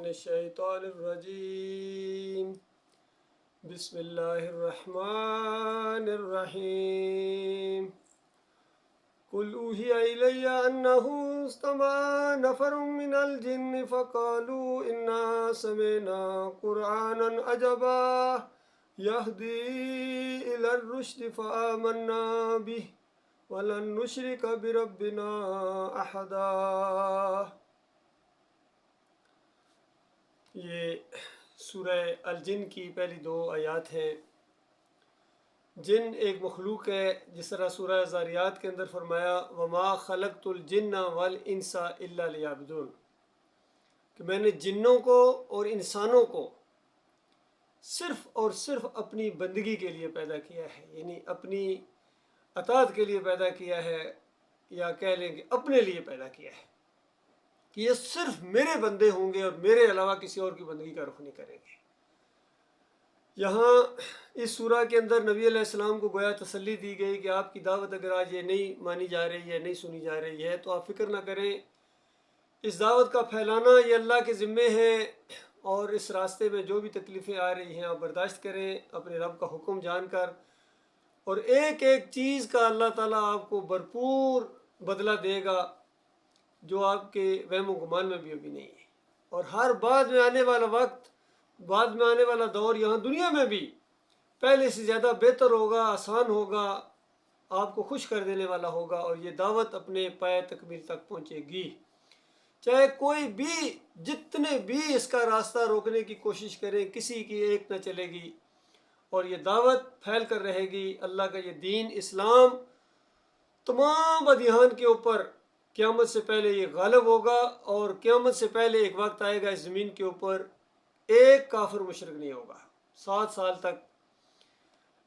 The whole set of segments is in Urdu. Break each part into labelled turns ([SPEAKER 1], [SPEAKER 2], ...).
[SPEAKER 1] من الشیطان الرجیم بسم اللہ الرحمن الرحیم قل اوحی الی انہ استمع نفر من الجن فقالوا انا سمعنا قرآنا عجبا یہدی الی الرشد فآمنا به ولن نشرک بربنا احدا۔ یہ سورہ الجن کی پہلی 2 آیات ہیں۔ جن ایک مخلوق ہے، جس طرح سورہ ذاریات کے اندر فرمایا وما خلقت الجن والانس الا لیعبدون، کہ میں نے جنوں کو اور انسانوں کو صرف اور صرف اپنی بندگی کے لیے پیدا کیا ہے، یعنی اپنی اطاعت کے لیے پیدا کیا ہے، یا کہہ لیں کہ اپنے لیے پیدا کیا ہے، کہ یہ صرف میرے بندے ہوں گے اور میرے علاوہ کسی اور کی بندگی کا رخ نہیں کریں گے۔ یہاں اس سورہ کے اندر نبی علیہ السلام کو گویا تسلی دی گئی کہ آپ کی دعوت اگر آج یہ نہیں مانی جا رہی ہے، نہیں سنی جا رہی ہے، تو آپ فکر نہ کریں، اس دعوت کا پھیلانا یہ اللہ کے ذمے ہے، اور اس راستے میں جو بھی تکلیفیں آ رہی ہیں آپ برداشت کریں اپنے رب کا حکم جان کر، اور ایک ایک چیز کا اللہ تعالیٰ آپ کو بھرپور بدلہ دے گا جو آپ کے وہم و گمان میں بھی ابھی نہیں ہے۔ اور ہر بعد میں آنے والا وقت، بعد میں آنے والا دور یہاں دنیا میں بھی پہلے سے زیادہ بہتر ہوگا، آسان ہوگا، آپ کو خوش کر دینے والا ہوگا، اور یہ دعوت اپنے پائے تکمیل تک پہنچے گی۔ چاہے کوئی بھی جتنے بھی اس کا راستہ روکنے کی کوشش کرے، کسی کی ایک نہ چلے گی، اور یہ دعوت پھیل کر رہے گی۔ اللہ کا یہ دین اسلام تمام ادیان کے اوپر قیامت سے پہلے یہ غالب ہوگا، اور قیامت سے پہلے ایک وقت آئے گا اس زمین کے اوپر ایک کافر مشرک نہیں ہوگا۔ 7 سال تک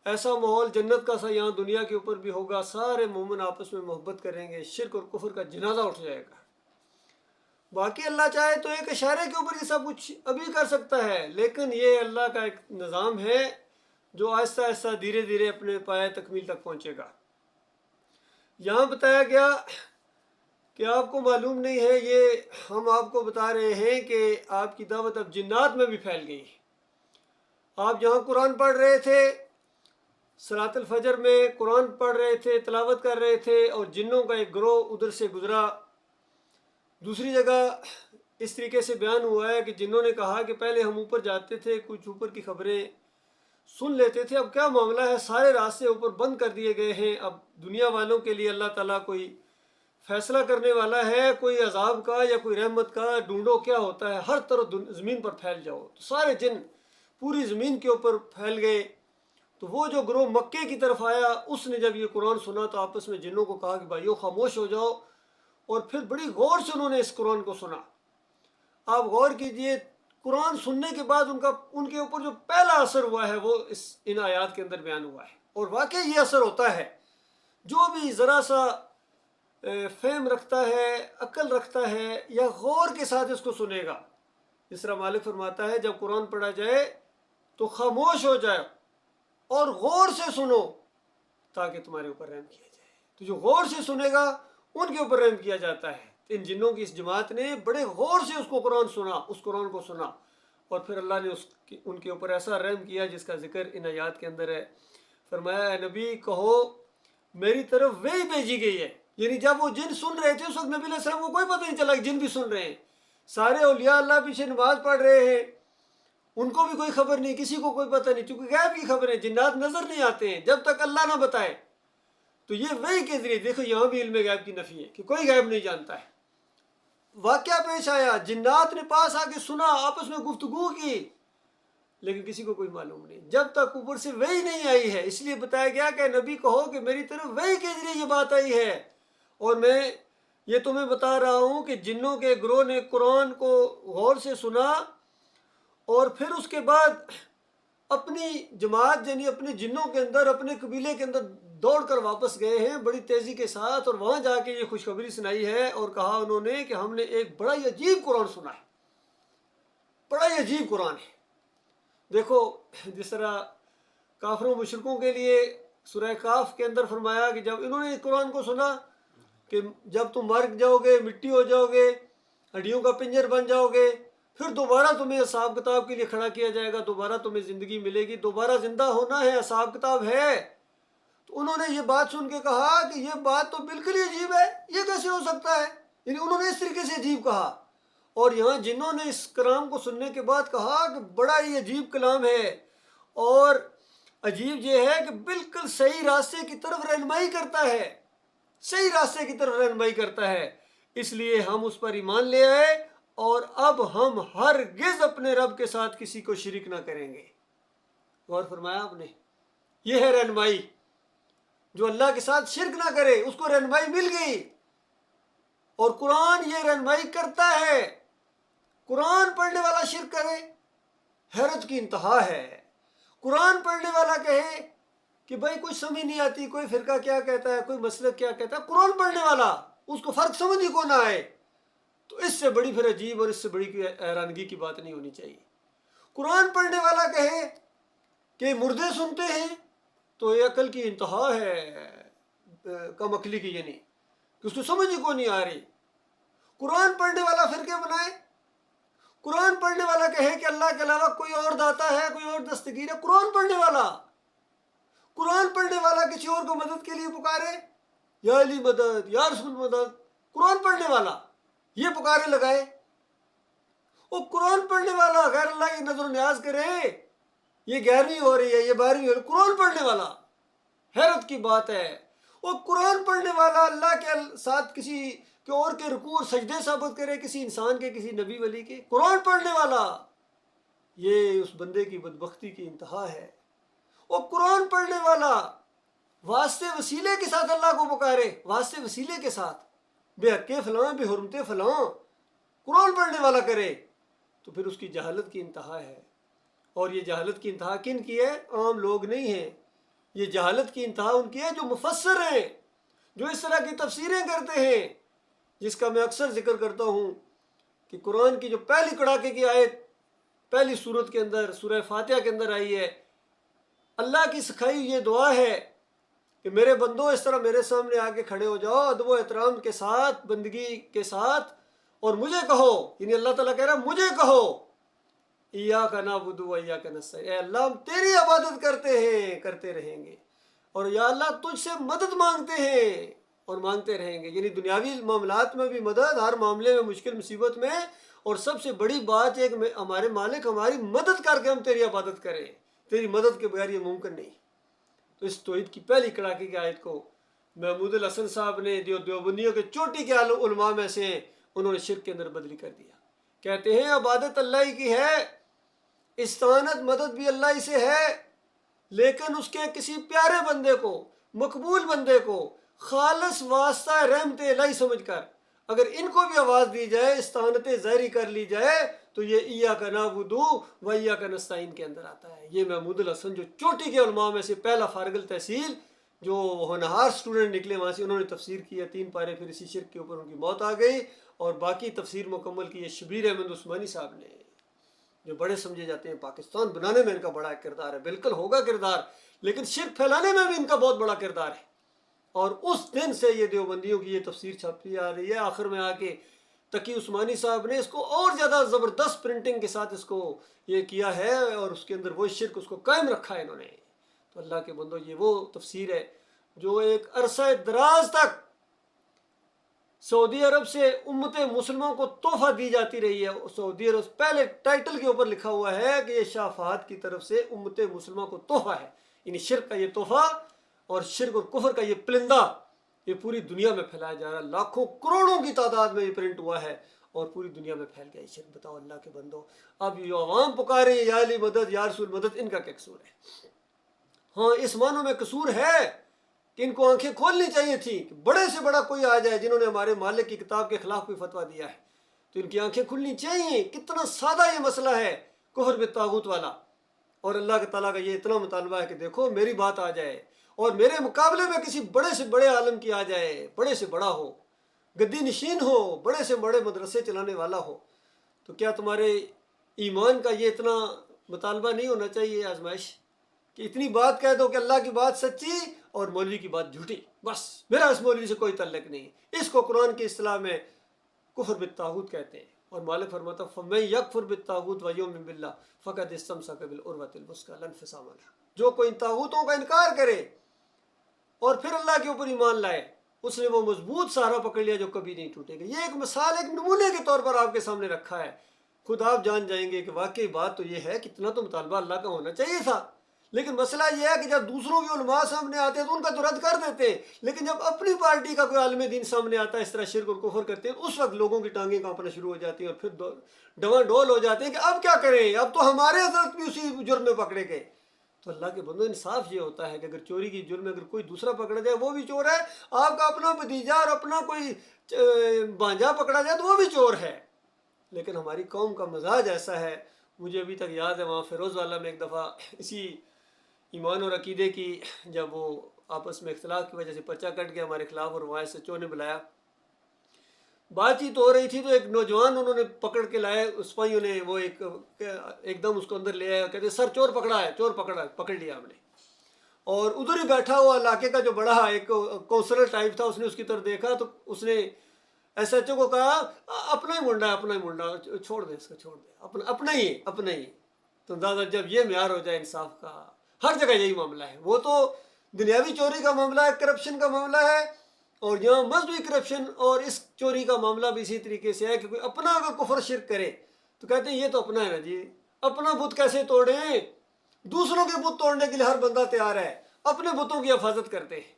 [SPEAKER 1] ایسا ماحول جنت کا سا یہاں دنیا کے اوپر بھی ہوگا، سارے مومن آپس میں محبت کریں گے، شرک اور کفر کا جنازہ اٹھ جائے گا۔ باقی اللہ چاہے تو ایک اشارے کے اوپر یہ سب کچھ ابھی کر سکتا ہے، لیکن یہ اللہ کا ایک نظام ہے جو آہستہ آہستہ دھیرے دھیرے اپنے پائے تکمیل تک پہنچے گا۔ یہاں بتایا گیا کہ آپ کو معلوم نہیں ہے، یہ ہم آپ کو بتا رہے ہیں کہ آپ کی دعوت اب جنات میں بھی پھیل گئی ہے۔ آپ جہاں قرآن پڑھ رہے تھے، صلاۃ الفجر میں قرآن پڑھ رہے تھے، تلاوت کر رہے تھے، اور جنوں کا ایک گروہ ادھر سے گزرا۔ دوسری جگہ اس طریقے سے بیان ہوا ہے کہ جنوں نے کہا کہ پہلے ہم اوپر جاتے تھے، کچھ اوپر کی خبریں سن لیتے تھے، اب کیا معاملہ ہے، سارے راستے اوپر بند کر دیے گئے ہیں، اب دنیا والوں کے لیے اللہ تعالیٰ کوئی فیصلہ کرنے والا ہے، کوئی عذاب کا یا کوئی رحمت کا، ڈھونڈو کیا ہوتا ہے، ہر طرف زمین پر پھیل جاؤ۔ تو سارے جن پوری زمین کے اوپر پھیل گئے۔ تو وہ جو گروہ مکے کی طرف آیا، اس نے جب یہ قرآن سنا تو آپس میں جنوں کو کہا کہ بھائیو خاموش ہو جاؤ، اور پھر بڑی غور سے انہوں نے اس قرآن کو سنا۔ آپ غور کیجئے، قرآن سننے کے بعد ان کے اوپر جو پہلا اثر ہوا ہے وہ ان آیات کے اندر بیان ہوا ہے، اور واقعی یہ اثر ہوتا ہے۔ جو بھی ذرا سا فہم رکھتا ہے، عقل رکھتا ہے، یا غور کے ساتھ اس کو سنے گا، جس طرح مالک فرماتا ہے جب قرآن پڑھا جائے تو خاموش ہو جائے اور غور سے سنو تاکہ تمہارے اوپر رحم کیا جائے۔ تو جو غور سے سنے گا ان کے اوپر رحم کیا جاتا ہے۔ ان جنوں کی اس جماعت نے بڑے غور سے اس کو قرآن سنا، اس قرآن کو سنا، اور پھر اللہ نے ان کے اوپر ایسا رحم کیا جس کا ذکر ان آیات کے اندر ہے۔ فرمایا اے نبی کہو میری طرف وحی بھیجی گئی ہے، یعنی جب وہ جن سن رہے تھے اس وقت نبی علیہ السلام کو کوئی پتہ نہیں چلا کہ جن بھی سن رہے ہیں، سارے اولیاء اللہ پیچھے نماز پڑھ رہے ہیں، ان کو بھی کوئی خبر نہیں، کسی کو کوئی پتہ نہیں، چونکہ غیب کی خبریں جنات نظر نہیں آتے ہیں جب تک اللہ نہ بتائے۔ تو یہ وحی کے ذریعے، دیکھو یہاں بھی علم غیب کی نفی ہے کہ کوئی غیب نہیں جانتا ہے۔ واقعہ پیش آیا، جنات نے پاس آ کے سنا، آپس میں گفتگو کی، لیکن کسی کو کوئی معلوم نہیں جب تک اوپر سے وحی نہیں آئی ہے۔ اس لیے بتایا گیا کہ نبی کہو کہ میری طرف وحی کے ذریعے یہ بات آئی ہے، اور میں یہ تمہیں بتا رہا ہوں کہ جنوں کے گروہ نے قرآن کو غور سے سنا، اور پھر اس کے بعد اپنی جماعت یعنی اپنے جنوں کے اندر، اپنے قبیلے کے اندر دوڑ کر واپس گئے ہیں بڑی تیزی کے ساتھ، اور وہاں جا کے یہ خوشخبری سنائی ہے، اور کہا انہوں نے کہ ہم نے ایک بڑا ہی عجیب قرآن سنا ہے، بڑا ہی عجیب قرآن ہے۔ دیکھو جس طرح کافروں مشرکوں کے لیے سورہ کاف کے اندر فرمایا کہ جب انہوں نے قرآن کو سنا کہ جب تم مر جاؤ گے، مٹی ہو جاؤ گے، ہڈیوں کا پنجر بن جاؤ گے، پھر دوبارہ تمہیں حساب کتاب کے لیے کھڑا کیا جائے گا، دوبارہ تمہیں زندگی ملے گی، دوبارہ زندہ ہونا ہے، حساب کتاب ہے۔ تو انہوں نے یہ بات سن کے کہا کہ یہ بات تو بالکل ہی عجیب ہے، یہ کیسے ہو سکتا ہے؟ یعنی انہوں نے اس طریقے سے عجیب کہا۔ اور یہاں جنہوں نے اس کلام کو سننے کے بعد کہا کہ بڑا ہی عجیب کلام ہے، اور عجیب یہ ہے کہ بالکل صحیح راستے کی طرف رہنمائی کرتا ہے، صحیح راستے کی طرف رہنمائی کرتا ہے، اس لیے ہم اس پر ایمان لے آئے، اور اب ہم ہرگز اپنے رب کے ساتھ کسی کو شریک نہ کریں گے۔ غور فرمایا آپ نے؟ یہ ہے رہنمائی، جو اللہ کے ساتھ شرک نہ کرے اس کو رہنمائی مل گئی، اور قرآن یہ رہنمائی کرتا ہے۔ قرآن پڑھنے والا شرک کرے، حیرت کی انتہا ہے۔ قرآن پڑھنے والا کہے کہ بھائی کچھ سمجھ نہیں آتی، کوئی فرقہ کیا کہتا ہے، کوئی مسلک کیا کہتا ہے، قرآن پڑھنے والا اس کو فرق سمجھ ہی کو نہ آئے، تو اس سے بڑی پھر عجیب اور اس سے بڑی حیرانگی کی بات نہیں ہونی چاہیے۔ قرآن پڑھنے والا کہے کہ مردے سنتے ہیں، تو یہ عقل کی انتہا ہے، کم عقلی کی، یعنی کہ اس کو سمجھ ہی کو نہیں آ رہی۔ قرآن پڑھنے والا فرقے بنائے، قرآن پڑھنے والا کہے کہ اللہ کے علاوہ کوئی اور داتا ہے، کوئی اور دستگیر ہے، قرآن پڑھنے والا، قرآن پڑھنے والا کسی اور کو مدد کے لیے پکارے، یا علی مدد، یا رسول مدد، قرآن پڑھنے والا یہ پکارے لگائے۔ وہ قرآن پڑھنے والا غیر اللہ کی نظر و نیاز کرے، یہ 11ویں ہو رہی ہے، یہ 12ویں ہو رہی ہے، قرآن پڑھنے والا، حیرت کی بات ہے۔ وہ قرآن پڑھنے والا اللہ کے ساتھ کسی کے اور کے رکوع اور سجدے ثابت کرے، کسی انسان کے، کسی نبی ولی کے، قرآن پڑھنے والا، یہ اس بندے کی بدبختی کی انتہا ہے۔ وہ قرآن پڑھنے والا واسطے وسیلے کے ساتھ اللہ کو پکارے، واسطے وسیلے کے ساتھ، بے حق فلاں، بے حرمت فلاں، قرآن پڑھنے والا کرے، تو پھر اس کی جہالت کی انتہا ہے۔ اور یہ جہالت کی انتہا کن کی ہے؟ عام لوگ نہیں ہیں، یہ جہالت کی انتہا ان کی ہے جو مفسر ہیں، جو اس طرح کی تفسیریں کرتے ہیں، جس کا میں اکثر ذکر کرتا ہوں کہ قرآن کی جو پہلی کڑاکے کی آیت پہلی سورت کے اندر، سورہ فاتحہ کے اندر آئی ہے، اللہ کی سکھائی یہ دعا ہے کہ میرے بندو اس طرح میرے سامنے آ کے کھڑے ہو جاؤ ادب و احترام کے ساتھ، بندگی کے ساتھ، اور مجھے کہو، یعنی اللہ تعالیٰ کہہ رہا ہے مجھے کہو، ایاک نعبد و ایاک نستعین، اے اللہ ہم تیری عبادت کرتے ہیں، کرتے رہیں گے، اور یا اللہ تجھ سے مدد مانگتے ہیں اور مانگتے رہیں گے، یعنی دنیاوی معاملات میں بھی مدد، ہر معاملے میں، مشکل مصیبت میں، اور سب سے بڑی بات یہ کہ ہمارے مالک ہماری مدد کر کے ہم تیری عبادت کریں، تیری مدد کے بغیر یہ ممکن نہیں۔ تو اس توحید کی پہلی کڑاکے کی آیت کو محمود الحسن صاحب نے، جو دیوبندیوں کے چوٹی کے علماء میں سے ہیں، انہوں نے شرک کے اندر بدلی کر دیا۔ کہتے ہیں عبادت اللہ ہی کی ہے، استعانت مدد بھی اللہ ہی سے ہے، لیکن اس کے کسی پیارے بندے کو، مقبول بندے کو خالص واسطہ رحمت الہی سمجھ کر اگر ان کو بھی آواز دی جائے، استعانت ظاہری کر لی جائے، تو یہ ایاک نعبد و ایاک نستعین کے اندر آتا ہے۔ یہ محمود الحسن جو چوٹی کے علماء میں سے پہلا فارغ التحصیل، جو ہونہار سٹوڈنٹ نکلے وہاں سے، انہوں نے تفسیر کی ہے 3 پارے، پھر اسی شرک کے اوپر ان کی موت آ گئی، اور باقی تفسیر مکمل کی ہے شبیر احمد عثمانی صاحب نے، جو بڑے سمجھے جاتے ہیں، پاکستان بنانے میں ان کا بڑا کردار ہے، بالکل ہوگا کردار، لیکن شرک پھیلانے میں بھی ان کا بہت بڑا کردار ہے۔ اور اس دن سے یہ دیوبندیوں کی یہ تفسیر چھپتی آ رہی ہے، آخر میں آ کے تقی عثمانی صاحب نے اس کو اور زیادہ زبردست پرنٹنگ کے ساتھ اس کو یہ کیا ہے، اور اس کے اندر وہ شرک اس کو قائم رکھا ہے انہوں نے۔ تو اللہ کے بندو، یہ وہ تفسیر ہے جو ایک عرصہ دراز تک سعودی عرب سے امت مسلموں کو تحفہ دی جاتی رہی ہے۔ سعودی عرب پہلے ٹائٹل کے اوپر لکھا ہوا ہے کہ یہ شاہ فہد کی طرف سے امت مسلموں کو تحفہ ہے، یعنی شرک کا یہ تحفہ اور شرک اور کفر کا یہ پلندہ یہ پوری دنیا میں پھیلایا جا رہا ہے، لاکھوں کروڑوں کی تعداد میں یہ پرنٹ ہوا ہے اور پوری دنیا میں پھیل گیا یہ شرک۔ بتاؤ اللہ کے بندو، اب یہ عوام پکارے یا علی مدد، یا رسول مدد، ان کا کیا قصور ہے؟ ہاں اس معنوں میں قصور ہے کہ ان کو آنکھیں کھولنی چاہیے تھی کہ بڑے سے بڑا کوئی آ جائے جنہوں نے ہمارے مالک کی کتاب کے خلاف کوئی فتویٰ دیا ہے تو ان کی آنکھیں کھلنی چاہیے۔ کتنا سادہ یہ مسئلہ ہے کفر بالطاغوت والا، اور اللہ کے تعالیٰ کا یہ اتنا مطالبہ ہے کہ دیکھو میری بات آ جائے اور میرے مقابلے میں کسی بڑے سے بڑے عالم کی آ جائے، بڑے سے بڑا ہو، گدی نشین ہو، بڑے سے بڑے مدرسے چلانے والا ہو، تو کیا تمہارے ایمان کا یہ اتنا مطالبہ نہیں ہونا چاہیے آزمائش کہ اتنی بات کہہ دو کہ اللہ کی بات سچی اور مولوی کی بات جھوٹی، بس میرا اس مولوی سے کوئی تعلق نہیں۔ اس کو قرآن کی اصطلاح میں کفر بالطاغوت کہتے ہیں، اور مالک فرماتا فَمَن يَكْفُرْ بِالطَّاغُوتِ وَيُؤْمِن بِاللَّهِ فَقَدِ اسْتَمْسَكَ بِالْعُرْوَةِ الْوُثْقَىٰ لَا انفِصَامَ لَهَا، جو کوئی ان طاغوتوں کا انکار کرے اور پھر اللہ کے اوپر ایمان لائے، اس نے وہ مضبوط سہارا پکڑ لیا جو کبھی نہیں ٹوٹے گا۔ یہ ایک مثال، ایک نمونے کے طور پر آپ کے سامنے رکھا ہے۔ خود آپ جان جائیں گے کہ واقعی بات تو یہ ہے کہ اتنا تو مطالبہ اللہ کا ہونا چاہیے تھا، لیکن مسئلہ یہ ہے کہ جب دوسروں کے علماء سامنے آتے ہیں تو ان کا تو رد کر دیتے ہیں، لیکن جب اپنی پارٹی کا کوئی عالم دین سامنے آتا ہے اس طرح شرک اور کفر کرتے ہیں، اس وقت لوگوں کی ٹانگیں کانپنا شروع ہو جاتی ہیں اور پھر ڈواں ڈول ہو جاتے ہیں کہ اب کیا کریں، اب تو ہمارے حضرت بھی اسی جرم میں پکڑے گئے۔ تو اللہ کے بندو، انصاف یہ ہوتا ہے کہ اگر چوری کی جرم میں اگر کوئی دوسرا پکڑا جائے وہ بھی چور ہے، آپ کا اپنا بھتیجا اور اپنا کوئی بانجا پکڑا جائے تو وہ بھی چور ہے۔ لیکن ہماری قوم کا مزاج ایسا ہے، مجھے ابھی تک یاد ہے وہاں فیروز والا میں ایک دفعہ اسی ایمان اور عقیدے کی جب وہ آپس میں اختلاف کی وجہ سے پرچہ کٹ گیا ہمارے خلاف اور وہاں ایس ایچ او نے بلایا، بات چیت ہو رہی تھی تو ایک نوجوان انہوں نے پکڑ کے لائے، سپاہیوں نے وہ ایک دم اس کو اندر لے آیا، کہتے سر چور پکڑا ہے، چور پکڑا ہے، پکڑ لیا ہم نے۔ اور ادھر ہی بیٹھا ہوا علاقے کا جو بڑا ایک کونسلر ٹائپ تھا، اس نے اس کی طرف دیکھا تو اس نے ایس ایچ او کو کہا اپنا ہی منڈا ہے، اپنا ہی منڈا، چھوڑ دے اس کو، چھوڑ دے، اپنا ہی ہے، اپنا ہی۔ تو اندازہ جب یہ معیار ہو جائے انصاف کا، ہر جگہ یہی معاملہ ہے، وہ تو دنیاوی چوری کا معاملہ ہے، کرپشن کا معاملہ ہے، اور یہاں مذہبی کرپشن اور اس چوری کا معاملہ بھی اسی طریقے سے ہے کہ کوئی اپنا اگر کفر شرک کرے تو کہتے ہیں یہ تو اپنا ہے نا جی، اپنا بت کیسے توڑیں؟ دوسروں کے بت توڑنے کے لیے ہر بندہ تیار ہے، اپنے بتوں کی حفاظت کرتے ہیں۔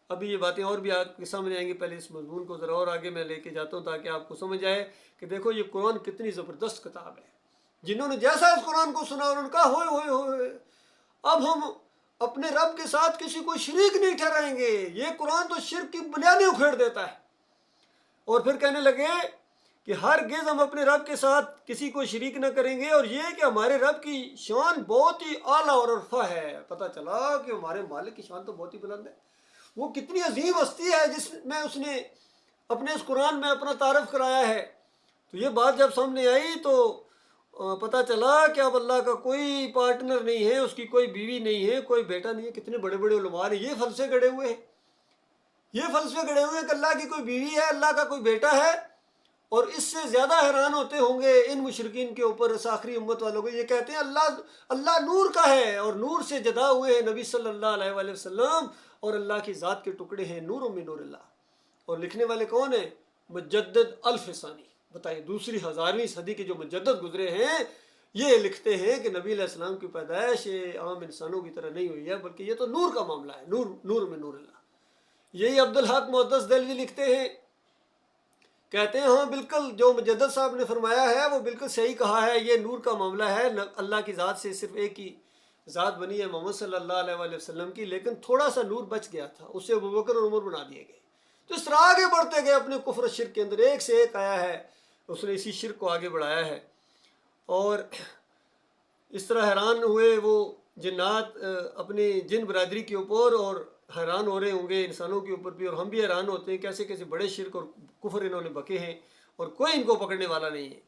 [SPEAKER 1] ابھی یہ باتیں اور بھی آپ کے سامنے آئیں گی، پہلے اس مضمون کو ذرا اور آگے میں لے کے جاتا ہوں تاکہ آپ کو سمجھ آئے کہ دیکھو یہ قرآن کتنی زبردست کتاب ہے۔ جنہوں نے جیسا اس قرآن کو سنا انہوں نے کہا ہوئے ہوئے ہوئے، اب ہم اپنے رب کے ساتھ کسی کو شریک نہیں ٹھہرائیں گے، یہ قرآن تو شرک کی بنیادیں اکھیڑ دیتا ہے۔ اور پھر کہنے لگے کہ ہرگز ہم اپنے رب کے ساتھ کسی کو شریک نہ کریں گے، اور یہ کہ ہمارے رب کی شان بہت ہی اعلیٰ اور عرفہ ہے۔ پتہ چلا کہ ہمارے مالک کی شان تو بہت ہی بلند ہے، وہ کتنی عظیم ہستی ہے جس میں اس نے اپنے اس قرآن میں اپنا تعارف کرایا ہے۔ تو یہ بات جب سامنے آئی تو پتہ چلا کہ اب اللہ کا کوئی پارٹنر نہیں ہے، اس کی کوئی بیوی نہیں ہے، کوئی بیٹا نہیں ہے۔ کتنے بڑے بڑے علماء نے یہ فلسفے گڑے ہوئے ہیں، یہ فلسفے گڑے ہوئے ہیں کہ اللہ کی کوئی بیوی ہے، اللہ کا کوئی بیٹا ہے، اور اس سے زیادہ حیران ہوتے ہوں گے ان مشرکین کے اوپر، اس آخری امت والوں کو۔ یہ کہتے ہیں اللہ نور کا ہے، اور نور سے جدا ہوئے ہیں نبی صلی اللہ علیہ وآلہ وسلم، اور اللہ کی ذات کے ٹکڑے ہیں، نور من نور اللہ۔ اور لکھنے والے کون ہیں؟ مجدد الفسانی۔ بتائیے، دوسری 1000ویں صدی کے جو مجدد گزرے ہیں یہ لکھتے ہیں کہ نبی علیہ السلام کی پیدائش عام انسانوں کی طرح نہیں ہوئی ہے، بلکہ یہ تو نور کا معاملہ ہے، نور میں نور اللہ۔ یہی عبدالحق محدث دہلوی لکھتے ہیں، کہتے ہیں ہاں بالکل جو مجدد صاحب نے فرمایا ہے وہ بالکل صحیح کہا ہے، یہ نور کا معاملہ ہے، اللہ کی ذات سے صرف ایک ہی ذات بنی ہے محمد صلی اللہ علیہ وآلہ وسلم کی، لیکن تھوڑا سا نور بچ گیا تھا، اسے ابوبکر اور عمر بنا دیے گئے۔ تو اس طرح آگے بڑھتے گئے اپنے کفر و شرک کے اندر، ایک سے ایک آیا ہے، اس نے اسی شرک کو آگے بڑھایا ہے۔ اور اس طرح حیران ہوئے وہ جنات اپنی جن برادری کے اوپر، اور حیران ہو رہے ہوں گے انسانوں کے اوپر بھی، اور ہم بھی حیران ہوتے ہیں کیسے کیسے بڑے شرک اور کفر انہوں نے بکے ہیں اور کوئی ان کو پکڑنے والا نہیں ہے۔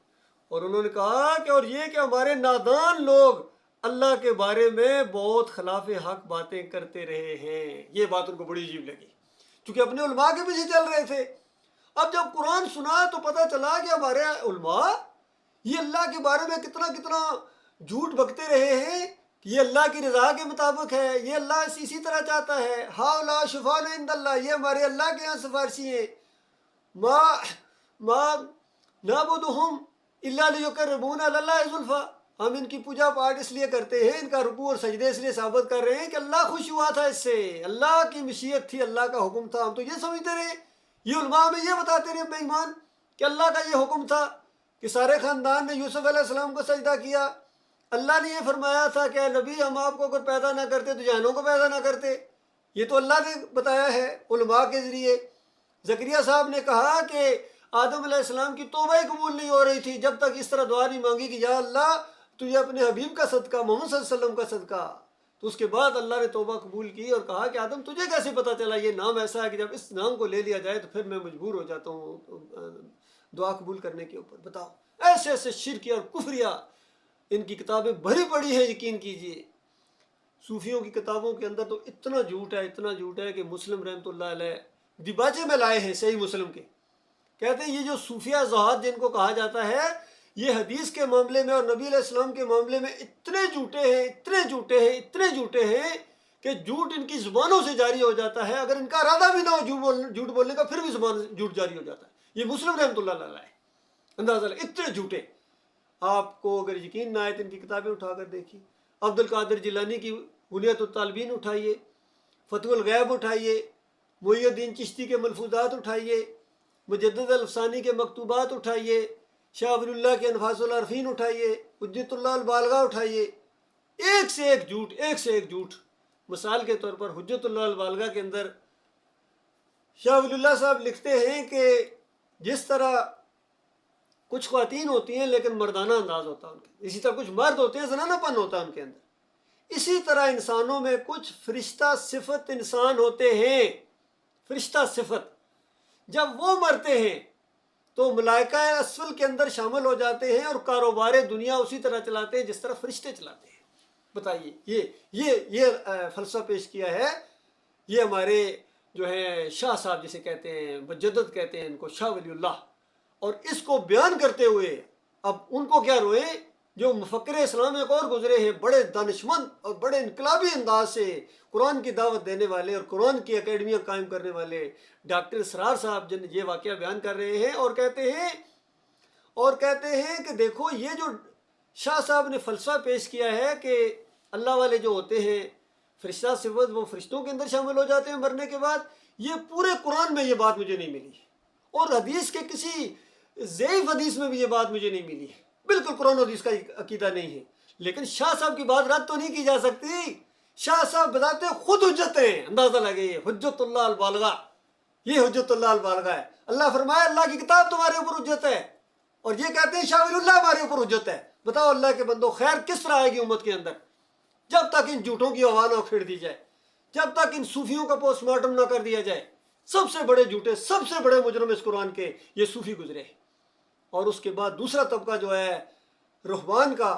[SPEAKER 1] اور انہوں نے کہا کہ اور یہ کہ ہمارے نادان لوگ اللہ کے بارے میں بہت خلاف حق باتیں کرتے رہے ہیں۔ یہ بات ان کو بڑی عجیب لگی کیونکہ اپنے علماء کے پیچھے چل رہے تھے۔ اب جب قرآن سنا تو پتہ چلا کہ ہمارے علماء یہ اللہ کے بارے میں کتنا کتنا جھوٹ بکتے رہے ہیں کہ یہ اللہ کی رضا کے مطابق ہے، یہ اللہ اسی طرح چاہتا ہے، ہاؤلا شفاعنا عند اللہ، یہ ہمارے اللہ کے یہاں سفارشی ہیں، ما نعبدہم الا لیقربونا الی اللہ زلفیٰ، ہم ان کی پوجا پاٹ اس لیے کرتے ہیں، ان کا رکوع اور سجدے اس لیے ثابت کر رہے ہیں کہ اللہ خوش ہوا تھا اس سے، اللہ کی مشیت تھی، اللہ کا حکم تھا، ہم تو یہ سمجھتے رہے، یہ علماء ہمیں یہ بتاتے رہے بے ایمان کہ اللہ کا یہ حکم تھا کہ سارے خاندان نے یوسف علیہ السلام کو سجدہ کیا، اللہ نے یہ فرمایا تھا کہ اے نبی ہم آپ کو اگر پیدا نہ کرتے تو جہنوں کو پیدا نہ کرتے، یہ تو اللہ نے بتایا ہے علماء کے ذریعے۔ زکریا صاحب نے کہا کہ آدم علیہ السلام کی توبہ ہی قبول نہیں ہو رہی تھی جب تک اس طرح دعا نہیں مانگی کہ یا اللہ تجھے اپنے حبیب کا صدقہ، محمد صلی اللہ علیہ وسلم کا صدقہ۔ تو اس کے بعد اللہ نے توبہ قبول کی اور کہا کہ آدم تجھے کیسے پتہ چلا یہ نام ایسا ہے کہ جب اس نام کو لے لیا جائے تو پھر میں مجبور ہو جاتا ہوں دعا قبول کرنے کے اوپر۔ بتاؤ، ایسے ایسے شرکیہ اور کفریہ ان کی کتابیں بھری پڑی ہیں، یقین کیجئے۔ صوفیوں کی کتابوں کے اندر تو اتنا جھوٹ ہے کہ مسلم رحمۃ اللہ علیہ دیباچے میں لائے ہیں صحیح مسلم کے، کہتے ہیں یہ جو صوفیہ زہاد جن کو کہا جاتا ہے، یہ حدیث کے معاملے میں اور نبی علیہ السلام کے معاملے میں اتنے جھوٹے ہیں، اتنے جھوٹے ہیں، اتنے جھوٹے ہیں کہ جھوٹ ان کی زبانوں سے جاری ہو جاتا ہے. اگر ان کا ارادہ بھی نہ ہو جھوٹ بولنے کا، پھر بھی زبان سے جھوٹ جاری ہو جاتا ہے. یہ مسلم رحمۃ اللہ علیہ ہے. اندازہ لیں اتنے جھوٹے. آپ کو اگر یقین نہ آئے تو ان کی کتابیں اٹھا کر دیکھیے. عبد القادر جیلانی کی بنیت الطالبین اٹھائیے، فتح الغیب اٹھائیے، محی الدین چشتی کے ملفوظات اٹھائیے، مجدد الفسانی کے مکتوبات اٹھائیے، شاہ ولی اللہ کے انفاس العارفین اٹھائیے، حجت اللہ البالغہ اٹھائیے. ایک سے ایک جھوٹ، ایک سے ایک جھوٹ. مثال کے طور پر حجت اللہ البالغہ کے اندر شاہ ولی اللہ صاحب لکھتے ہیں کہ جس طرح کچھ خواتین ہوتی ہیں لیکن مردانہ انداز ہوتا ہے ان کے، اسی طرح کچھ مرد ہوتے ہیں زنانہ پن ہوتا ہے ان کے اندر، اسی طرح انسانوں میں کچھ فرشتہ صفت انسان ہوتے ہیں. فرشتہ صفت جب وہ مرتے ہیں تو ملائکہ اسفل کے اندر شامل ہو جاتے ہیں اور کاروبار دنیا اسی طرح چلاتے ہیں جس طرح فرشتے چلاتے ہیں. بتائیے یہ فلسفہ پیش کیا ہے. یہ ہمارے جو ہیں شاہ صاحب جسے کہتے ہیں مجدد کہتے ہیں ان کو، شاہ ولی اللہ. اور اس کو بیان کرتے ہوئے اب ان کو کیا روئے جو مفکر اسلام ایک اور گزرے ہیں، بڑے دانشمند اور بڑے انقلابی انداز سے قرآن کی دعوت دینے والے اور قرآن کی اکیڈمیاں قائم کرنے والے ڈاکٹر اسرار صاحب جن یہ واقعہ بیان کر رہے ہیں اور کہتے ہیں کہ دیکھو یہ جو شاہ صاحب نے فلسفہ پیش کیا ہے کہ اللہ والے جو ہوتے ہیں فرشتہ صفت وہ فرشتوں کے اندر شامل ہو جاتے ہیں مرنے کے بعد، یہ پورے قرآن میں یہ بات مجھے نہیں ملی اور حدیث کے کسی ضعیف حدیث میں بھی یہ بات مجھے نہیں ملی ہے. بالکل قرآن و حدیث کا عقیدہ نہیں ہے. لیکن شاہ صاحب کی بات رد تو نہیں کی جا سکتی. شاہ صاحب بتاتے خود حجت ہیں. اندازہ لگے حجت اللہ البالغہ، یہ حجت اللہ البالغہ ہے. اللہ فرمایا اللہ کی کتاب تمہارے اوپر حجت ہے، اور یہ کہتے ہیں شاہ ولی اللہ ہمارے اوپر حجت ہے. بتاؤ اللہ کے بندو خیر کس طرح آئے گی امت کے اندر جب تک ان جھوٹوں کی ہوا نہ اکھیڑ دی جائے، جب تک ان صوفیوں کا پوسٹ مارٹم نہ کر دیا جائے. سب سے بڑے جھوٹے، سب سے بڑے مجرم اس قرآن کے یہ صوفی گزرے. اور اس کے بعد دوسرا طبقہ جو ہے رہبان کا،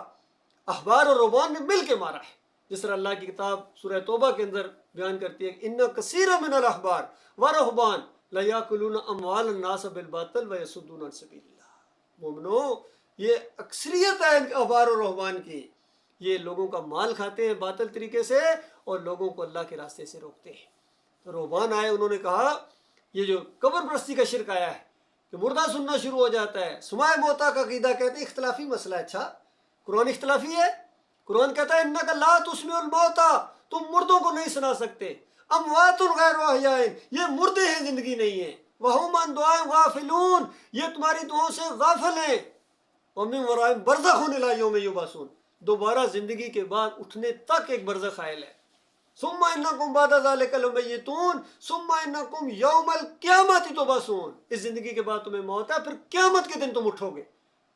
[SPEAKER 1] احبار اور رہبان نے مل کے مارا ہے. جس طرح اللہ کی کتاب سورہ توبہ کے اندر بیان کرتی ہے کہ ان کثیر من الاحبار ورہبان لیاکلون اموال الناس بالباطل ویصدون عن سبیل اللہ. مومنو یہ اکثریت ہے ان احبار اور رہبان کی، یہ لوگوں کا مال کھاتے ہیں باطل طریقے سے اور لوگوں کو اللہ کے راستے سے روکتے ہیں. رہبان آئے، انہوں نے کہا یہ جو قبر پرستی کا شرک آیا ہے کہ مردہ سننا شروع ہو جاتا ہے، سمائے موتا کا عقیدہ کہتے ہیں اختلافی مسئلہ ہے. اچھا قرآن اختلافی ہے؟ قرآن کہتا ہے انک لا تسمع الموتا، تم مردوں کو نہیں سنا سکتے. اموات غیر احیاء، یہ مردے ہیں زندگی نہیں ہیں. وہم عن دعائہم غافلون، یہ تمہاری دعاؤں سے غافل ہیں. ومن ورائہم برزخ الی یوم یبعثون، دوبارہ زندگی کے بعد اٹھنے تک ایک برزخ حائل ہے. ثم انکم بعد ذلک لمیتون ثم انکم یوم القیامت تبعثون، اس زندگی کے بعد تمہیں موت ہے، پھر قیامت کے دن تم اٹھو گے.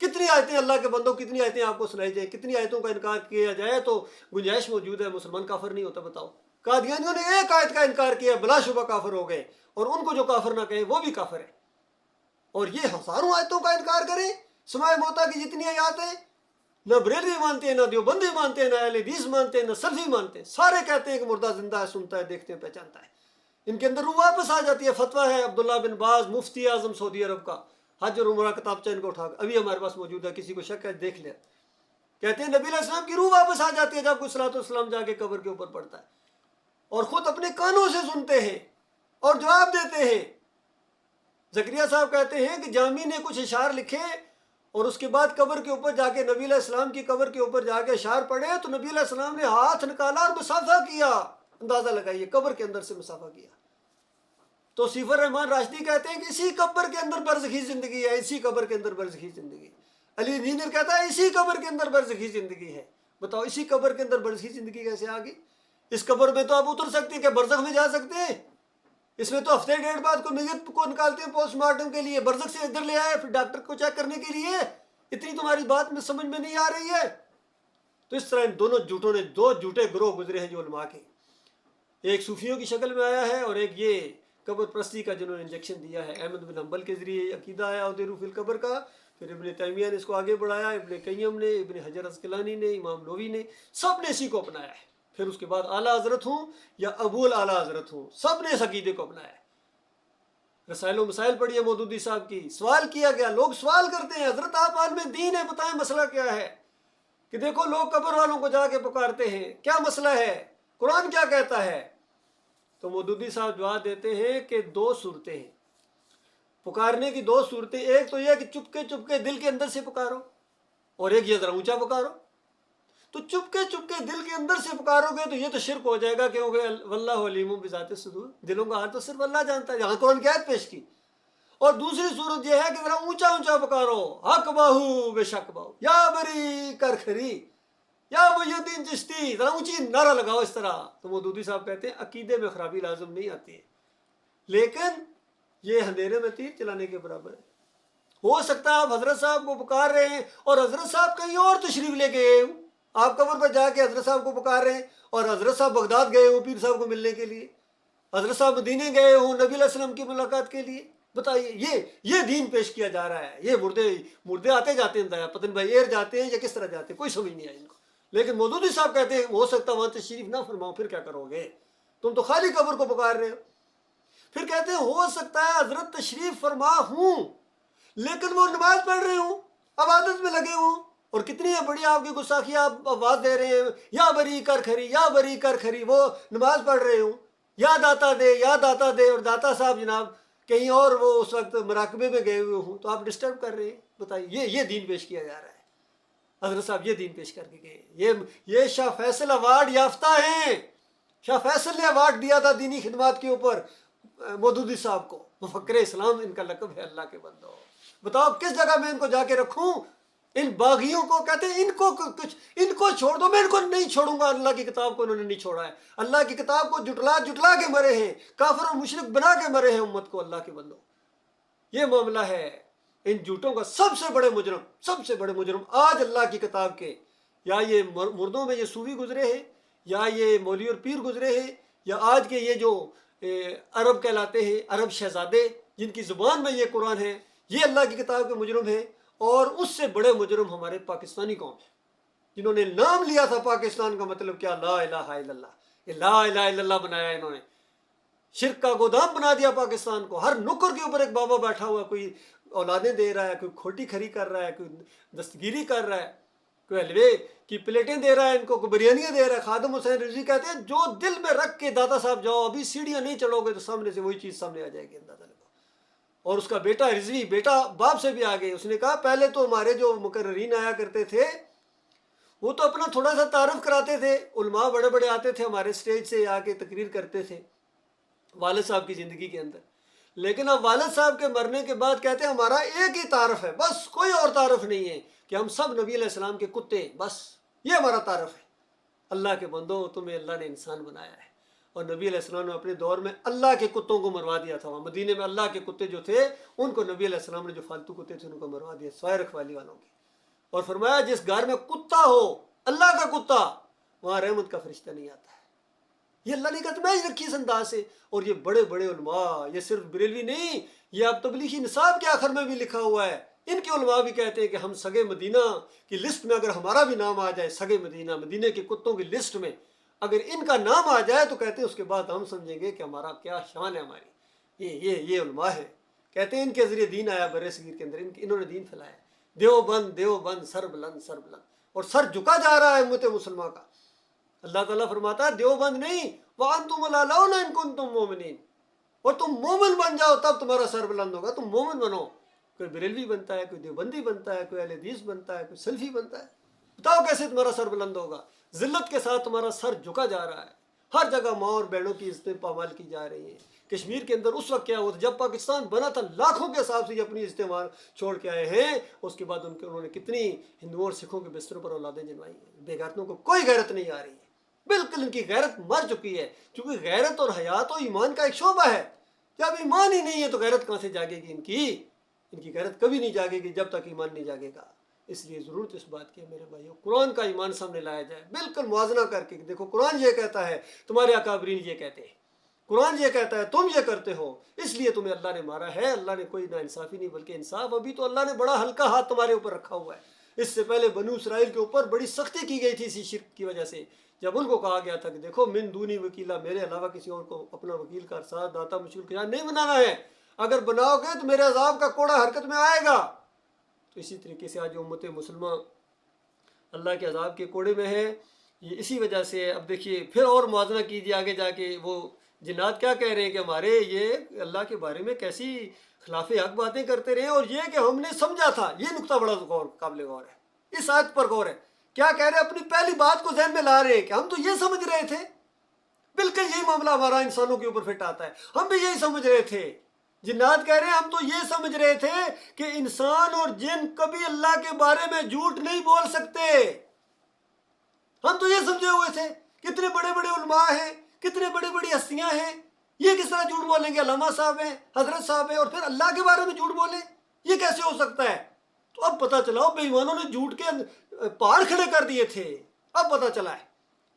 [SPEAKER 1] کتنی آیتیں اللہ کے بندوں، کتنی آیتیں آپ کو سنائی جائیں، کتنی آیتوں کا انکار کیا جائے تو گنجائش موجود ہے مسلمان کافر نہیں ہوتا. بتاؤ قادیانیوں نے ایک آیت کا انکار کیا بلا شبہ کافر ہو گئے، اور ان کو جو کافر نہ کہے وہ بھی کافر ہے. اور یہ ہزاروں آیتوں کا انکار کریں. سمائے موتا کی جتنی آیات ہیں نہ بریلوی مانتے ہیں، نہ دیوبندی مانتے ہیں، نہ اہل حدیث مانتے ہیں، نہ سلفی مانتے ہیں. سارے کہتے ہیں کہ مردہ زندہ ہے، سنتا ہے، دیکھتے ہیں، پہچانتا ہے. ان کے اندر روح واپس آ جاتی ہے. فتویٰ ہے عبداللہ بن باز مفتی اعظم سعودی عرب کا، حج اور عمرہ کتابچہ ان کو اٹھا کر ابھی ہمارے پاس موجود ہے، کسی کو شک ہے دیکھ لے. کہتے ہیں نبی علیہ السلام کی روح واپس آ جاتی ہے جب کوئی صلاۃ والسلام جا کے قبر کے اوپر پڑتا ہے، اور خود اپنے کانوں سے سنتے ہیں اور جواب دیتے ہیں. زکریا صاحب کہتے ہیں کہ جامی نے کچھ اشعار لکھے اور اس کے بعد قبر کے اوپر جا کے نبی علیہ السلام کی قبر کے اوپر جا کے اشعار پڑھے تو نبی علیہ السلام نے ہاتھ نکالا اور مسافہ کیا. اندازہ لگائیے قبر کے اندر سے مسافہ کیا. توصیف الرحمان راشدی کہتے ہیں کہ اسی قبر کے اندر برزخی زندگی ہے، اسی قبر کے اندر برزخی زندگی. علی انجینئر کہتا ہے اسی قبر کے اندر برزخی زندگی ہے. بتاؤ اسی قبر کے اندر برزخی زندگی کیسے آ گئی؟ اس قبر میں تو آپ اتر سکتے ہیں کہ برزخ میں جا سکتے ہیں. اس میں تو ہفتے ڈیڑھ بعد کو میت کو نکالتے ہیں پوسٹ مارٹم کے لیے، برزخ سے ادھر لے آئے پھر ڈاکٹر کو چیک کرنے کے لیے. اتنی تمہاری بات میں سمجھ میں نہیں آ رہی ہے. تو اس طرح ان دونوں جھوٹوں نے دو جھوٹے گروہ گزرے ہیں جو علماء کے، ایک صوفیوں کی شکل میں آیا ہے اور ایک یہ قبر پرستی کا جنہوں نے انجیکشن دیا ہے. احمد بن حنبل کے ذریعے عقیدہ آیا عہد فی القبر کا، پھر ابن تیمیہ نے اس کو آگے بڑھایا، ابن قیم نے، ابن حجر عسقلانی نے، امام نووی نے، سب نے اسی کو اپنایا ہے. پھر اس کے بعد اعلیٰ حضرت ہوں یا ابو الاعلیٰ حضرت ہوں، سب نے اس عقیدے کو اپنایا ہے. رسائل و مسائل پڑھی ہے مودودی صاحب کی، سوال کیا گیا، لوگ سوال کرتے ہیں حضرت آپ عالم دین ہے، بتائیں مسئلہ کیا ہے؟ کہ دیکھو لوگ قبر والوں کو جا کے پکارتے ہیں، کیا مسئلہ ہے، قرآن کیا کہتا ہے؟ تو مودودی صاحب جواب دیتے ہیں کہ دو صورتیں ہیں پکارنے کی، دو صورتیں، ایک تو یہ کہ چپکے چپکے دل کے اندر سے پکارو، اور ایک یہ ذرا اونچا پکارو۔ تو چپکے چپکے دل کے اندر سے پکارو گے تو یہ تو شرک ہو جائے گا، کیونکہ واللہ علیم بذات الصدور، دلوں کا حال تو صرف اللہ جانتا ہے، یہاں قرآن کی آیت پیش کی۔ اور دوسری صورت یہ ہے کہ ذرا اونچا اونچا پکارو، حق باہو بے شک باہو، یا بری کر کھری، یا محی الدین چشتی، ذرا اونچی نعرہ لگاؤ اس طرح۔ تو مودودی صاحب کہتے ہیں عقیدے میں خرابی لازم نہیں آتی ہے، لیکن یہ اندھیرے میں تیر چلانے کے برابر ہے۔ ہو سکتا ہے آپ حضرت صاحب کو پکار رہے ہیں اور حضرت صاحب کہیں اور تشریف لے کے گئے ہوں، آپ قبر پر جا کے حضرت صاحب کو پکار رہے ہیں، اور حضرت صاحب بغداد گئے ہوں پیر صاحب کو ملنے کے لیے، حضرت صاحب مدینے گئے ہوں نبی علیہ السلام کی ملاقات کے لیے۔ بتائیے یہ دین پیش کیا جا رہا ہے، یہ مردے آتے جاتے ہیں، پتن بھائی ایر جاتے ہیں یا کس طرح جاتے ہیں، کوئی سمجھ نہیں آئی ان کو۔ لیکن مودودی صاحب کہتے ہیں ہو سکتا ہے وہاں تشریف نہ فرماؤ، پھر کیا کرو گے، تم تو خالی قبر کو پکار رہے ہو۔ پھر کہتے ہیں ہو سکتا ہے حضرت تشریف فرما ہوں لیکن وہ نماز پڑھ رہے ہوں، عبادت میں لگے ہوں، اور کتنی ہے بڑی آپ کی گستاخی، آپ آواز دے رہے ہیں یا بری کر کھری، یا بری کر کھری، وہ نماز پڑھ رہے ہوں، یا داتا دے، یا داتا دے، اور داتا صاحب جناب کہیں اور وہ اس وقت مراقبے میں گئے ہوئے ہوں، تو آپ ڈسٹرب کر رہے ہیں۔ بتائیے یہ دین پیش کیا جا رہا ہے، حضرت صاحب یہ دین پیش کر کے گئے۔ یہ شاہ فیصل ایوارڈ یافتہ ہیں، شاہ فیصل نے ایوارڈ دیا تھا دینی خدمات کے اوپر مودودی صاحب کو، مفکر اسلام ان کا لقب ہے، اللہ کے بندو۔ بتاؤ کس جگہ میں ان کو جا کے رکھوں؟ ان باغیوں کو کہتے ہیں ان کو چھوڑ دو، میں ان کو نہیں چھوڑوں گا۔ اللہ کی کتاب کو انہوں نے نہیں چھوڑا ہے، اللہ کی کتاب کو جٹلا کے مرے ہیں، کافر اور مشرک بنا کے مرے ہیں امت کو۔ اللہ کے بندو یہ معاملہ ہے، ان جھوٹوں کا سب سے بڑے مجرم آج اللہ کی کتاب کے، یا یہ مردوں میں یہ صوفی گزرے ہیں، یا یہ مولوی اور پیر گزرے ہیں، یا آج کے یہ جو عرب کہلاتے ہیں، عرب شہزادے جن کی زبان میں یہ قرآن ہے، یہ اللہ کی کتاب کے مجرم ہیں۔ اور اس سے بڑے مجرم ہمارے پاکستانی قوم ہیں، جنہوں نے نام لیا تھا پاکستان کا مطلب کیا، لا الہ الا اللہ، یہ لا الہ الا اللہ بنایا انہوں نے، شرک کا گودام بنا دیا پاکستان کو۔ ہر نکر کے اوپر ایک بابا بیٹھا ہوا ہے، کوئی اولادیں دے رہا ہے، کوئی کھوٹی کھری کر رہا ہے، کوئی دستگیری کر رہا ہے، کوئی حلوے کی پلیٹیں دے رہا ہے ان کو، کوئی بریانیاں دے رہا ہے۔ خادم حسین رضوی کہتے ہیں جو دل میں رکھ کے داتا صاحب جاؤ، ابھی سیڑھیاں نہیں چڑھو گے تو سامنے سے وہی چیز سامنے آ جائے گی اندازہ لگاؤ۔ اور اس کا بیٹا رضوی، بیٹا باپ سے بھی آگے، اس نے کہا پہلے تو ہمارے جو مقررین آیا کرتے تھے وہ تو اپنا تھوڑا سا تعارف کراتے تھے، علماء بڑے بڑے آتے تھے ہمارے سٹیج سے آ کے تقریر کرتے تھے والد صاحب کی زندگی کے اندر، لیکن اب والد صاحب کے مرنے کے بعد کہتے ہیں ہمارا ایک ہی تعارف ہے، بس کوئی اور تعارف نہیں ہے، کہ ہم سب نبی علیہ السلام کے کتے ہیں، بس یہ ہمارا تعارف ہے۔ اللہ کے بندو تمہیں اللہ نے انسان بنایا ہے، اور نبی علیہ السلام نے اپنے دور میں اللہ کے کتوں کو مروا دیا تھا، وہاں مدینے میں اللہ کے کتے جو تھے ان کو نبی علیہ السلام نے، جو فالتو کتے تھے ان کو مروا دیا، سوائے رکھوالی والوں کی، اور فرمایا جس گھر میں کتا ہو، اللہ کا کتا، وہاں رحمت کا فرشتہ نہیں آتا ہے۔ یہ اللہ نے کہا میں رکھی اس انداز سے۔ اور یہ بڑے بڑے علماء، یہ صرف بریلوی نہیں، یہ اب تبلیغی نصاب کے آخر میں بھی لکھا ہوا ہے، ان کے علماء بھی کہتے ہیں کہ ہم سگے مدینہ کی لسٹ میں اگر ہمارا بھی نام آ جائے، سگے مدینہ، مدینے کے کتوں کی لسٹ میں اگر ان کا نام آ جائے تو کہتے ہیں اس کے بعد ہم سمجھیں گے کہ ہمارا کیا شان ہے ہماری۔ یہ علماء ہے، کہتے ہیں ان کے ذریعے دین آیا برِ صغیر کے اندر، انہوں نے دین پھیلایا۔ دیوبند سر بلند، اور سر جھکا جا رہا ہے امت مسلمہ کا۔ اللہ تعالیٰ فرماتا ہے دیوبند نہیں، وَأَنْتُمُ الْأَعْلَوْنَ إِن كُنتُم مُؤْمِنِينَ، اور تم مومن بن جاؤ تب تمہارا سر بلند ہوگا، تم مومن بنو۔ کوئی بریلوی بنتا ہے، کوئی دیوبندی بنتا ہے، کوئی اہل حدیث بنتا ہے، کوئی سلفی بنتا ہے، بتاؤ کیسے تمہارا سر بلند ہوگا؟ ذلت کے ساتھ تمہارا سر جھکا جا رہا ہے، ہر جگہ ماں اور بہنوں کی عزتیں پامال کی جا رہی ہیں۔ کشمیر کے اندر اس وقت کیا ہوا تھا جب پاکستان بنا تھا، لاکھوں کے حساب سے یہ اپنی عزتیں چھوڑ کے آئے ہیں، اس کے بعد انہوں نے کتنی ہندوؤں اور سکھوں کے بستروں پر اولادیں جنوائی ہیں۔ بے غیرتوں کو کوئی غیرت نہیں آ رہی ہے، بالکل ان کی غیرت مر چکی ہے، کیونکہ غیرت اور حیات و ایمان کا ایک شعبہ ہے۔ جب ایمان ہی نہیں ہے تو غیرت کہاں سے جاگے گی؟ ان کی غیرت کبھی نہیں جاگے گی جب تک ایمان نہیں جاگے گا۔ اس لیے ضرورت اس بات کی ہے میرے بھائیو، قرآن کا ایمان سامنے لایا جائے، بالکل موازنہ کر کے دیکھو قرآن یہ کہتا ہے، تمہارے اکابرین یہ کہتے ہیں، قرآن یہ کہتا ہے تم یہ کرتے ہو، اس لیے تمہیں اللہ نے مارا ہے۔ اللہ نے کوئی نا انصافی نہیں بلکہ انصاف، ابھی تو اللہ نے بڑا ہلکا ہاتھ تمہارے اوپر رکھا ہوا ہے۔ اس سے پہلے بنو اسرائیل کے اوپر بڑی سختی کی گئی تھی اسی شرک کی وجہ سے، جب ان کو کہا گیا تھا کہ دیکھو من دونی وکیلا، میرے علاوہ کسی اور کو اپنا وکیل کا ساتھ داتا مشکل کا نہیں بنانا ہے۔ اگر بناؤ گے تو میرے عذاب کا کوڑا حرکت میں آئے گا۔ تو اسی طریقے سے آج امت مسلمہ اللہ کے عذاب کے کوڑے میں ہے، یہ اسی وجہ سے ہے۔ اب دیکھیے پھر اور موازنہ کیجیے آگے جا کے، وہ جنات کیا کہہ رہے ہیں کہ ہمارے یہ اللہ کے بارے میں کیسی خلاف حق باتیں کرتے رہے، اور یہ کہ ہم نے سمجھا تھا۔ یہ نقطہ بڑا قابل غور ہے، اس آیت پر غور ہے۔ کیا کہہ رہے ہیں؟ اپنی پہلی بات کو ذہن میں لا رہے ہیں کہ ہم تو یہ سمجھ رہے تھے، بالکل یہی معاملہ ہمارا انسانوں کے اوپر فٹ آتا ہے، ہم بھی یہی سمجھ رہے تھے۔ جنات کہہ رہے ہیں ہم تو یہ سمجھ رہے تھے کہ انسان اور جن کبھی اللہ کے بارے میں جھوٹ نہیں بول سکتے، ہم تو یہ سمجھے ہوئے تھے۔ کتنے بڑے بڑے علماء ہیں، کتنے بڑی بڑی ہستیاں ہیں، یہ کس طرح جھوٹ بولیں گے؟ علامہ صاحب ہیں، حضرت صاحب ہیں، اور پھر اللہ کے بارے میں جھوٹ بولیں، یہ کیسے ہو سکتا ہے؟ تو اب پتہ چلا بے ایمانوں نے جھوٹ کے پہاڑ کھڑے کر دیے تھے، اب پتہ چلا ہے۔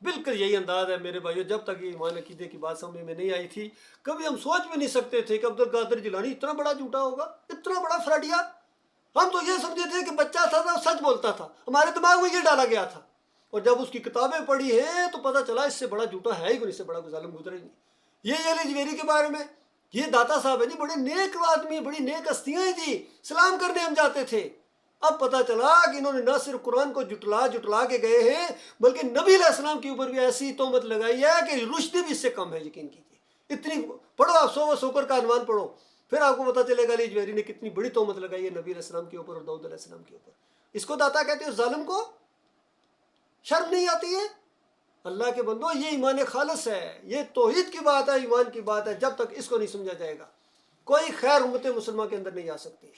[SPEAKER 1] بالکل یہی انداز ہے میرے بھائیو۔ جب تک یہ ایمان عقیدے کی بات سمجھ میں نہیں آئی تھی، کبھی ہم سوچ بھی نہیں سکتے تھے کہ عبد القادر جیلانی اتنا بڑا جھوٹا ہوگا، اتنا بڑا فراڈیا۔ ہم تو یہ سمجھتے تھے کہ بچہ تھا تو سچ بولتا تھا، ہمارے دماغ میں یہ ڈالا گیا تھا، اور جب اس کی کتابیں پڑھی ہیں تو پتہ چلا اس سے بڑا جھوٹا ہے ہی کوئی، اس سے بڑا کوئی ظالم گزرا ہی نہیں۔ یہ علی جویری کے بارے میں، یہ داتا صاحب ہیں جی، بڑے نیک آدمی، بڑی نیک ہستیاں ہیں جی، سلام کرنے ہم جاتے تھے۔ اب پتہ چلا کہ انہوں نے نہ صرف قرآن کو جٹلا کے گئے ہیں، بلکہ نبی علیہ السلام کے اوپر بھی ایسی تہمت لگائی ہے کہ رشدی بھی اس سے کم ہے، یقین کیجیے۔ اتنی پڑھو آپ، سو کر کا عنوان پڑھو، پھر آپ کو پتہ چلے گا علی جویری نے کتنی بڑی تہمت لگائی ہے نبی علیہ السلام کے اوپر اور داؤد علیہ السلام کے اوپر۔ اس کو داتا کہتے ہیں، ظالم کو شرم نہیں آتی ہے؟ اللہ کے بندو، یہ ایمان خالص ہے، یہ توحید کی بات ہے، ایمان کی بات ہے۔ جب تک اس کو نہیں سمجھا جائے گا کوئی خیر امت مسلمہ کے اندر نہیں آ سکتی۔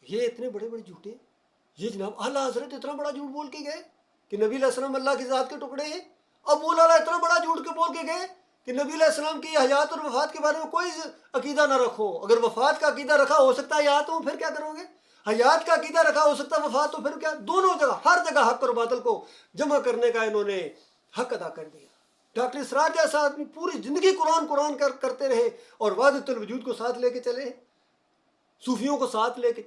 [SPEAKER 1] یہ اتنے بڑے بڑے جھوٹے، یہ جناب اعلیٰ حضرت اتنا بڑا جھوٹ بول کے گئے کہ نبی علیہ السلام اللہ کی ذات کے ٹکڑے ہیں۔ ابو لالا اتنا بڑا جھوٹ کے بول کے گئے کہ نبی علیہ السلام کی حیات اور وفات کے بارے میں کوئی عقیدہ نہ رکھو۔ اگر وفات کا عقیدہ رکھا ہو سکتا ہے حیات ہو، پھر کیا کرو گے؟ حیات کا عقیدہ رکھا ہو سکتا ہے وفات، تو پھر کیا؟ دونوں جگہ، ہر جگہ حق اور باطل کو جمع کرنے کا انہوں نے حق ادا کر دیا۔ ڈاکٹر اسرار جیسا آدمی پوری زندگی قرآن کرتے رہے اور وحدت الوجود کو ساتھ لے کے چلے ہیں، صوفیوں کو ساتھ لے کے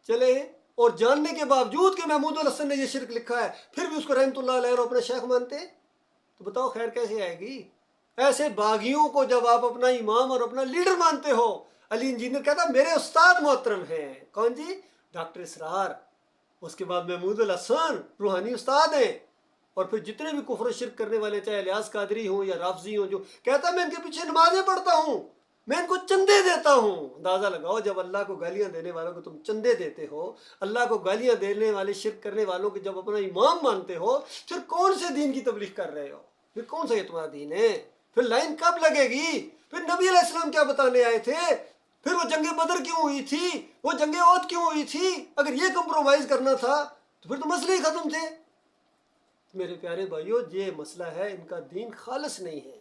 [SPEAKER 1] چلے ہیں، اور جاننے کے باوجود کہ محمود الحسن نے یہ شرک لکھا ہے، پھر بھی اس کو رحمۃ اللہ علیہ اور اپنا شیخ مانتے ہیں۔ تو بتاؤ خیر کیسے آئے گی؟ ایسے باغیوں کو جب آپ اپنا امام اور اپنا لیڈر مانتے ہو، علی انجینئر کہتا میرے استاد محترم ہیں، کون جی؟ ڈاکٹر اسرار، اس کے بعد محمود الحسن روحانی استاد ہیں، اور پھر جتنے بھی کفر و شرک کرنے والے، چاہے الیاس قادری ہوں یا رافضی ہوں، جو کہتا میں ان کے پیچھے نمازیں پڑھتا ہوں، میں ان کو چندے دیتا ہوں۔ اندازہ لگاؤ، جب اللہ کو گالیاں دینے والوں کو تم چندے دیتے ہو، اللہ کو گالیاں دینے والے شرک کرنے والوں کو جب اپنا امام مانتے ہو، پھر کون سے دین کی تبلیغ کر رہے ہو؟ پھر کون سا یہ تمہارا دین ہے؟ پھر لائن کب لگے گی؟ پھر نبی علیہ السلام کیا بتانے آئے تھے؟ پھر وہ جنگ بدر کیوں ہوئی تھی؟ وہ جنگ احد کیوں ہوئی تھی؟ اگر یہ کمپرومائز کرنا تھا تو پھر تو مسئلے ہی ختم تھے۔ میرے پیارے بھائیو، یہ مسئلہ ہے، ان کا دین خالص نہیں ہے۔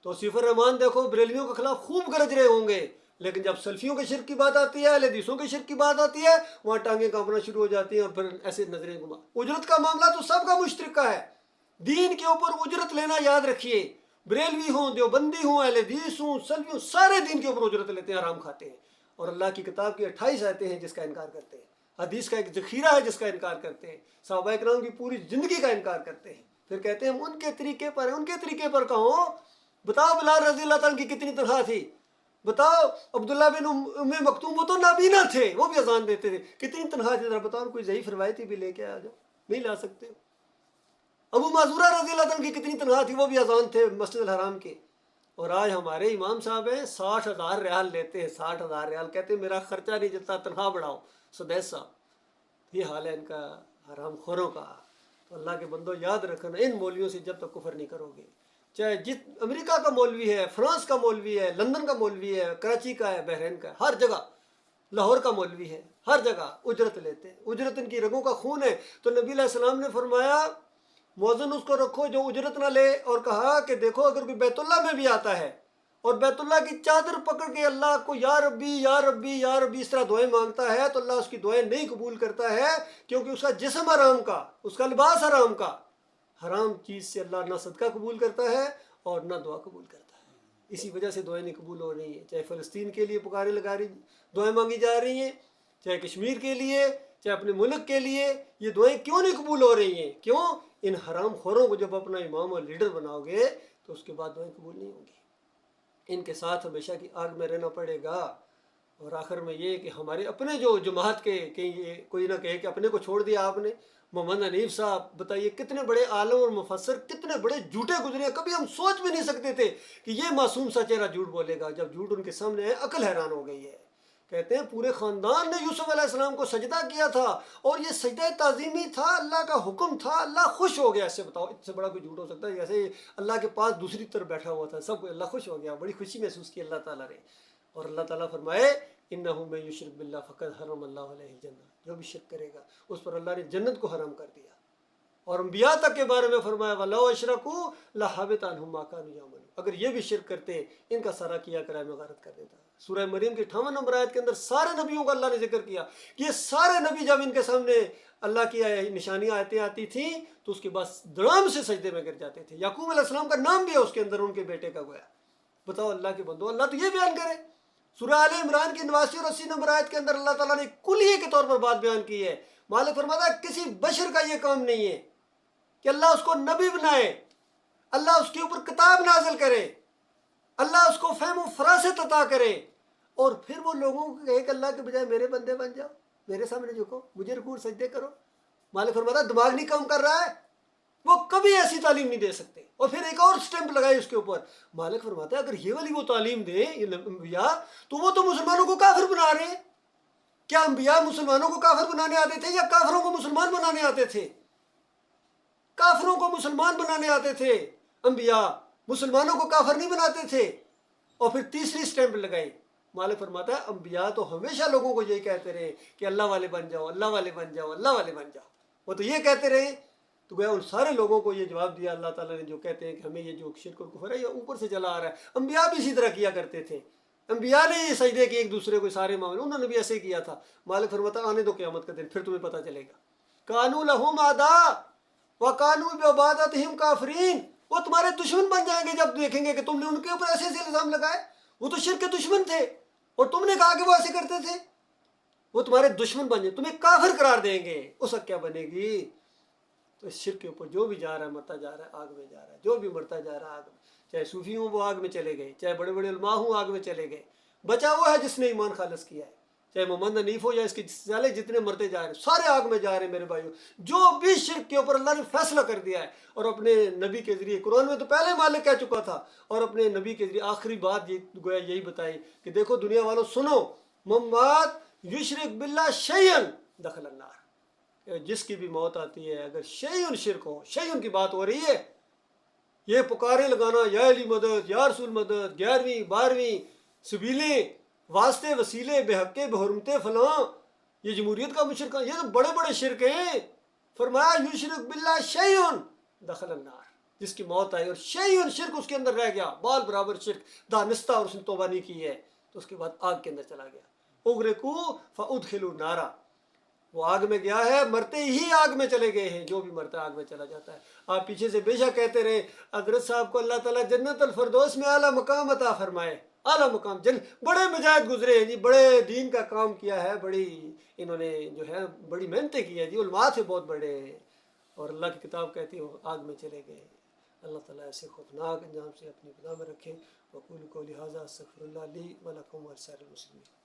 [SPEAKER 1] توصیف الرحمان دیکھو، بریلویوں کے خلاف خوب گرج رہے ہوں گے، لیکن جب سلفیوں کے شرک کی بات آتی ہے، اہل حدیثوں کے شرک کی بات آتی ہے، وہاں ٹانگیں کانپنا شروع ہو جاتی ہیں، اور پھر ایسے نظریں گھما۔ اجرت کا معاملہ تو سب کا مشترکہ ہے، دین کے اوپر اجرت لینا یاد رکھیے۔ بریلوی ہوں، دیوبندی ہوں، اہل حدیث ہوں، سلفی ہوں، سارے دین کے اوپر اجرت لیتے ہیں، حرام کھاتے ہیں، اور اللہ کی کتاب کی 28 آیتیں ہیں جس کا انکار کرتے ہیں، حدیث کا ایک ذخیرہ ہے جس کا انکار کرتے ہیں، صحابہ کرام کی پوری زندگی کا انکار کرتے ہیں، پھر کہتے ہیں ہم ان کے طریقے پر ہیں۔ ان کے طریقے پر کہو، بتاؤ بلال رضی اللہ تعالیٰ کی کتنی تنخواہ تھی؟ بتاؤ عبداللہ بن ام مکتوم، وہ تو نابینا تھے، وہ بھی اذان دیتے تھے، کتنی تنخواہ تھی؟ ذرا بتاؤ، کوئی ضعیف روایتی بھی لے کے آ جاؤ، نہیں لا سکتے۔ ابو معذورہ رضی اللہ تعالیٰ کی کتنی تنخواہ تھی؟ وہ بھی اذان تھے مسجد الحرام کے۔ اور آج ہمارے امام صاحب ہیں 60,000 ریال لیتے ہیں، 60,000 ریال، کہتے ہیں میرا خرچہ نہیں جتنا تنخواہ بڑھاؤ۔ سدیس صاحب، یہ حال ہے ان کا، حرام خوروں کا۔ تو اللہ کے بندو یاد رکھنا، ان مولویوں سے جب تک کفر نہیں کرو گے، چاہے امریکہ کا مولوی ہے، فرانس کا مولوی ہے، لندن کا مولوی ہے، کراچی کا ہے، بحرین کا ہے، ہر جگہ، لاہور کا مولوی ہے، ہر جگہ اجرت لیتے ہیں، اجرت ان کی رگوں کا خون ہے۔ تو نبی علیہ السلام نے فرمایا موزن اس کو رکھو جو اجرت نہ لے، اور کہا کہ دیکھو اگر کوئی بیت اللہ میں بھی آتا ہے اور بیت اللہ کی چادر پکڑ کے اللہ کو یا ربی یا ربی یا ربی اس طرح دعائیں مانگتا ہے، تو اللہ اس کی دعائیں نہیں قبول کرتا ہے، کیونکہ اس کا جسم حرام کا، اس کا لباس حرام کا، حرام چیز سے اللہ نہ صدقہ قبول کرتا ہے اور نہ دعا قبول کرتا ہے۔ اسی وجہ سے دعائیں نہیں قبول ہو رہی ہیں، چاہے فلسطین کے لیے پکاریں لگا رہی دعائیں مانگی جا رہی ہیں، چاہے کشمیر کے لیے، چاہے اپنے ملک کے لیے، یہ دعائیں کیوں نہیں قبول ہو رہی ہیں؟ کیوں؟ ان حرام خوروں کو جب اپنا امام اور لیڈر بناؤ گے تو اس کے بعد دعائیں قبول نہیں ہوں گی، ان کے ساتھ ہمیشہ کی آگ میں رہنا پڑے گا۔ اور آخر میں یہ کہ ہمارے اپنے جو جماعت کے کہیں یہ کوئی نہ کہے کہ اپنے کو چھوڑ دیا آپ نے، محمد حنیف صاحب بتائیے کتنے بڑے عالم اور مفسر کتنے بڑے جھوٹے گزرے ہیں، کبھی ہم سوچ بھی نہیں سکتے تھے کہ یہ معصوم سا چہرہ جھوٹ بولے گا. جب جھوٹ ان کے سامنے ہے عقل حیران ہو گئی ہے. کہتے ہیں پورے خاندان نے یوسف علیہ السلام کو سجدہ کیا تھا، اور یہ سجدہ تعظیمی تھا، اللہ کا حکم تھا، اللہ خوش ہو گیا. اس سے بتاؤ اس سے بڑا کوئی جھوٹ ہو سکتا ہے؟ جیسے اللہ کے پاس دوسری طرف بیٹھا ہوا تھا، سب کو اللہ خوش ہو گیا، بڑی خوشی محسوس کی اللہ تعالیٰ نے. اور اللہ تعالیٰ فرمائے انہو من یشرک باللہ فقد حرم اللہ علیہ الجنہ، جو بھی شرک کرے گا اس پر اللہ نے جنت کو حرام کر دیا. اور انبیاء تک کے بارے میں فرمایا وَلَوْ أَشْرَكُوا لَحَبِطَ عَنْهُمْ مَا كَانُوا يَعْمَلُونَ، اگر یہ بھی شرک کرتے ان کا سارا کیا کرا میں غارت کر دیتا. سورہ مریم کی 58 نمبر آیت کے اندر سارے نبیوں کا اللہ نے ذکر کیا کہ یہ سارے نبی جب ان کے سامنے اللہ کی نشانیاں آتی تھیں تو اس کے بعد دڑام سے سجدے میں گر جاتے تھے. یعقوب علیہ السلام کا نام بھی ہے اس کے اندر ان کے بیٹے کا گویا. بتاؤ اللہ کے بندو، اللہ تو یہ بیان کرے. سورہ آل عمران کی 89 اور 80 نمبر آیت کے اندر اللہ تعالیٰ نے کلیے کے طور پر بات بیان کی ہے. مالک فرماتا ہے کسی بشر کا یہ کام نہیں ہے کہ اللہ اس کو نبی بنائے، اللہ اس کے اوپر کتاب نازل کرے، اللہ اس کو فہم و فراست عطا کرے، اور پھر وہ لوگوں کو کہے کہ اللہ کے بجائے میرے بندے بن جاؤ، میرے سامنے جھکو، مجھے رکوع سجدے کرو. مالک فرماتا ہے دماغ نہیں کام کر رہا ہے، وہ کبھی ایسی تعلیم نہیں دے سکتے. اور پھر ایک اور سٹیمپ لگائی اس کے اوپر. مالک فرماتا ہے اگر یہ والی وہ تعلیم دیں یہ انبیاء تو وہ تو مسلمانوں کو کافر بنا رہے ہیں. کیا انبیاء مسلمانوں کو کافر بنانے آتے تھے یا کافروں کو مسلمان بنانے آتے تھے؟ کافروں کو مسلمان بنانے آتے تھے. انبیاء مسلمانوں کو کافر نہیں بناتے تھے. اور پھر تیسری سٹیمپ لگائی. مالک فرماتا ہے انبیاء تو ہمیشہ لوگوں کو یہی کہتے رہے کہ اللہ والے بن جاؤ، اللہ والے بن جاؤ، اللہ والے بن جاؤ. وہ تو یہ کہتے رہے. تو گویا ان سارے لوگوں کو یہ جواب دیا اللہ تعالیٰ نے جو کہتے ہیں کہ ہمیں یہ جو شرک اور کفر ہے یہ اوپر سے چلا آ رہا ہے. انبیاء بھی اسی طرح کیا کرتے تھے. انبیاء نے یہ سجدے کہ ایک دوسرے کو سارے معاملے انہوں نے بھی ایسے ہی کیا تھا. مالک فرماتا آنے دو قیامت کا دن پھر تمہیں پتہ چلے گا. کانوا لہم اعداء وکانوا بعبادتہم کافرین، وہ تمہارے دشمن بن جائیں گے جب دیکھیں گے کہ تم نے ان کے اوپر ایسے ایسے الزام لگائے. وہ تو شرک کے دشمن تھے اور تم نے کہا کہ وہ ایسے کرتے تھے. وہ تمہارے دشمن بن جائیں، تمہیں کافر قرار دیں گے. اس وقت کیا بنے گی؟ تو اس شرک کے اوپر جو بھی جا رہا ہے مرتا جا رہا ہے آگ میں جا رہا ہے. جو بھی مرتا جا رہا ہے آگ میں، چاہے صوفی ہوں وہ آگ میں چلے گئے، چاہے بڑے بڑے علماء ہوں آگ میں چلے گئے. بچا وہ ہے جس نے ایمان خالص کیا ہے، چاہے محمد حنیف ہو یا اس کے سالے جتنے مرتے جا رہے ہیں سارے آگ میں جا رہے ہیں. میرے بھائیوں جو بھی شرک کے اوپر اللہ نے فیصلہ کر دیا ہے اور اپنے نبی کے ذریعے، قرآن میں تو پہلے مالک کہہ چکا تھا، اور اپنے نبی کے ذریعے آخری بات گویا یہی بتائی کہ دیکھو دنیا والوں سنو، ممات یشرک باللہ شیئن دخل النار. جس کی بھی موت آتی ہے اگر شیئن شرک ہو، شیئن کی بات ہو رہی ہے، یہ پکارے لگانا یا علی مدد یا رسول مدد، 11ویں 12ویں سبیلیں، واسطے وسیلے، بے حقے بے حرمتے فلاں، یہ جمہوریت کا مشرک، یہ تو بڑے بڑے شرک ہیں. فرمایا یشرک باللہ شیئن دخل النار، جس کی موت آئی اور شیئن شرک اس کے اندر رہ گیا، بال برابر شرک دانستہ، اور اس نے توبہ نہیں کی ہے تو اس کے بعد آگ کے اندر چلا گیا. اغرقوا فادخلوا نارا، وہ آگ میں گیا ہے، مرتے ہی آگ میں چلے گئے ہیں. جو بھی مرتا ہے آگ میں چلا جاتا ہے. آپ پیچھے سے بے شک کہتے رہے حضرت صاحب کو اللہ تعالیٰ جنت الفردوس میں اعلیٰ مقام عطا فرمائے. اعلیٰ مقام بڑے مجاہد گزرے ہیں جی، بڑے دین کا کام کیا ہے، بڑی انہوں نے جو ہے بڑی محنتیں کی ہیں جی، علماء تھے بہت بڑے، اور اللہ کی کتاب کہتی ہے وہ آگ میں چلے گئے. اللہ تعالیٰ ایسے خوفناک انجام سے اپنی پناہ میں رکھے. وقول قولی ھذا استغفر اللہ لی ولکم ولسائر المسلمین.